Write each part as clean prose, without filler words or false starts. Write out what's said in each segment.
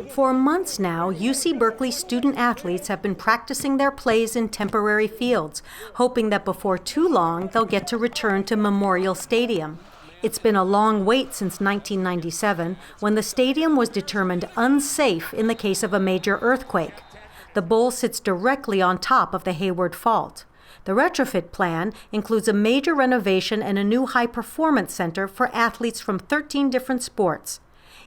For months now, UC Berkeley student athletes have been practicing their plays in temporary fields, hoping that before too long they'll get to return to Memorial Stadium. It's been a long wait since 1997, when the stadium was determined unsafe in the case of a major earthquake. The bowl sits directly on top of the Hayward Fault. The retrofit plan includes a major renovation and a new high-performance center for athletes from 13 different sports.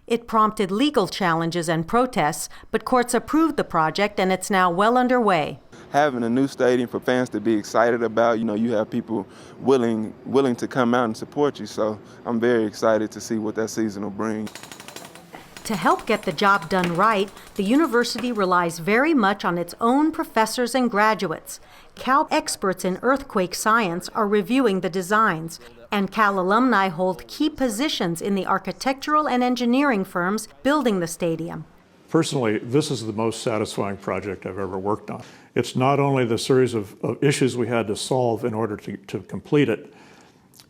It prompted legal challenges and protests, but courts approved the project and it's now well underway. Having a new stadium for fans to be excited about, you have people willing to come out and support you, so I'm very excited to see what that season will bring. To help get the job done right, the university relies very much on its own professors and graduates. Cal experts in earthquake science are reviewing the designs, and Cal alumni hold key positions in the architectural and engineering firms building the stadium. Personally, this is the most satisfying project I've ever worked on. It's not only the series of issues we had to solve in order to complete it,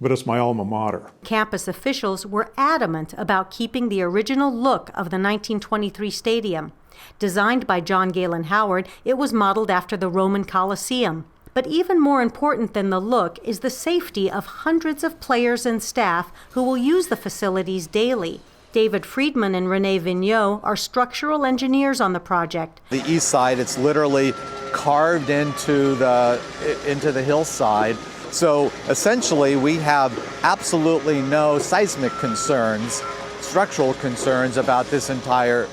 but it's my alma mater. Campus officials were adamant about keeping the original look of the 1923 stadium. Designed by John Galen Howard, it was modeled after the Roman Colosseum. But even more important than the look is the safety of hundreds of players and staff who will use the facilities daily. David Friedman and Renee Vigneault are structural engineers on the project. The east side, it's literally carved into the hillside. So essentially, we have absolutely no seismic concerns, structural concerns about this entire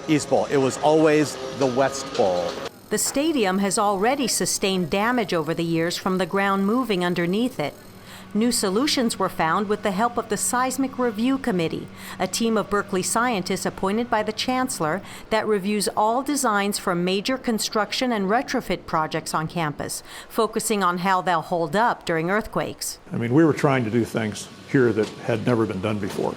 East Bowl. It was always the West Bowl. The stadium has already sustained damage over the years from the ground moving underneath it. New solutions were found with the help of the Seismic Review Committee, a team of Berkeley scientists appointed by the chancellor that reviews all designs for major construction and retrofit projects on campus, focusing on how they'll hold up during earthquakes. We were trying to do things here that had never been done before.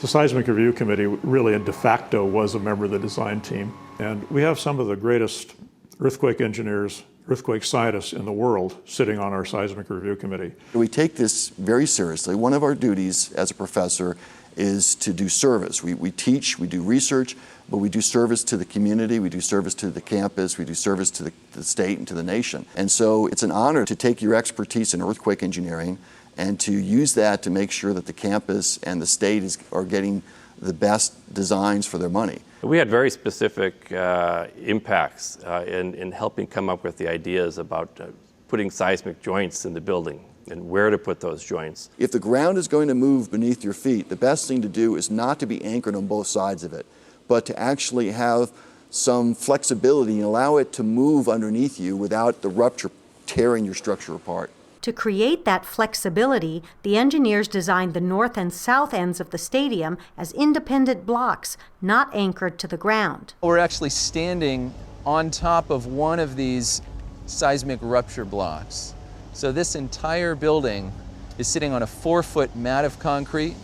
The Seismic Review Committee really de facto was a member of the design team, and we have some of the greatest earthquake engineers, earthquake scientists in the world sitting on our Seismic Review Committee. We take this very seriously. One of our duties as a professor is to do service. We teach, we do research, but we do service to the community, we do service to the campus, we do service to the state and to the nation. And so it's an honor to take your expertise in earthquake engineering and to use that to make sure that the campus and the state are getting the best designs for their money. We had very specific impacts in helping come up with the ideas about putting seismic joints in the building and where to put those joints. If the ground is going to move beneath your feet, the best thing to do is not to be anchored on both sides of it, but to actually have some flexibility and allow it to move underneath you without the rupture tearing your structure apart. To create that flexibility, the engineers designed the north and south ends of the stadium as independent blocks, not anchored to the ground. We're actually standing on top of one of these seismic rupture blocks. So this entire building is sitting on a 4-foot mat of concrete.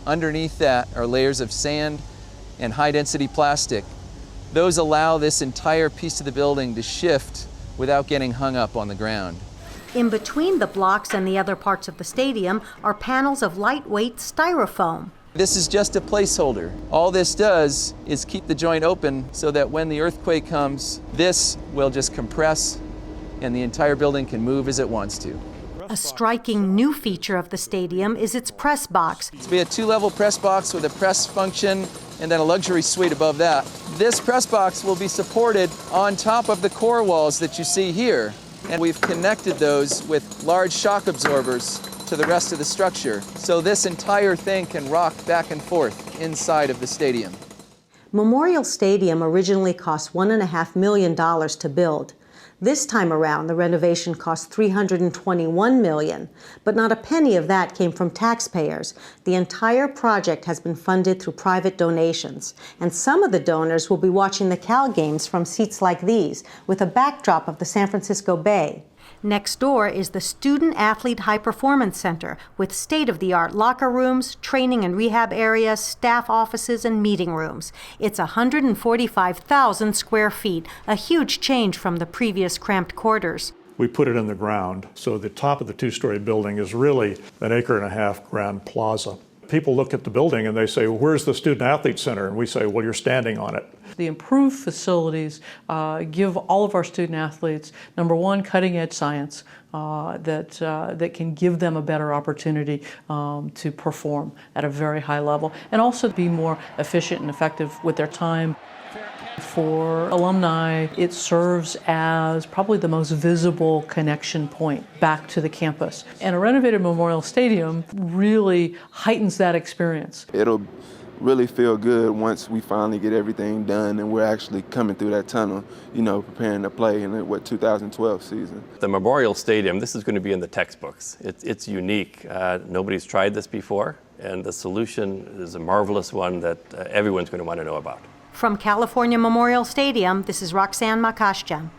Underneath that are layers of sand and high-density plastic. Those allow this entire piece of the building to shift without getting hung up on the ground. In between the blocks and the other parts of the stadium are panels of lightweight styrofoam. This is just a placeholder. All this does is keep the joint open so that when the earthquake comes, this will just compress and the entire building can move as it wants to. A striking new feature of the stadium is its press box. It's be a 2-level press box with a press function and then a luxury suite above that. This press box will be supported on top of the core walls that you see here. And we've connected those with large shock absorbers to the rest of the structure. So this entire thing can rock back and forth inside of the stadium. Memorial Stadium originally cost $1.5 million to build. This time around, the renovation cost $321 million, but not a penny of that came from taxpayers. The entire project has been funded through private donations, and some of the donors will be watching the Cal games from seats like these, with a backdrop of the San Francisco Bay. Next door is the Student Athlete High Performance Center with state-of-the-art locker rooms, training and rehab areas, staff offices, and meeting rooms. It's 145,000 square feet, a huge change from the previous cramped quarters. We put it in the ground, so the top of the 2-story building is really an 1.5-acre ground plaza. People look at the building and they say, well, where's the Student Athlete Center? And we say, well, you're standing on it. The improved facilities give all of our student athletes, number one, cutting edge science that can give them a better opportunity to perform at a very high level, and also be more efficient and effective with their time. For alumni, it serves as probably the most visible connection point back to the campus. And a renovated Memorial Stadium really heightens that experience. It'll really feel good once we finally get everything done and we're actually coming through that tunnel, you know, preparing to play in the 2012 season. The Memorial Stadium, this is going to be in the textbooks. It's unique. Nobody's tried this before, and the solution is a marvelous one that everyone's going to want to know about. From California Memorial Stadium, this is Roxanne Makasdjian.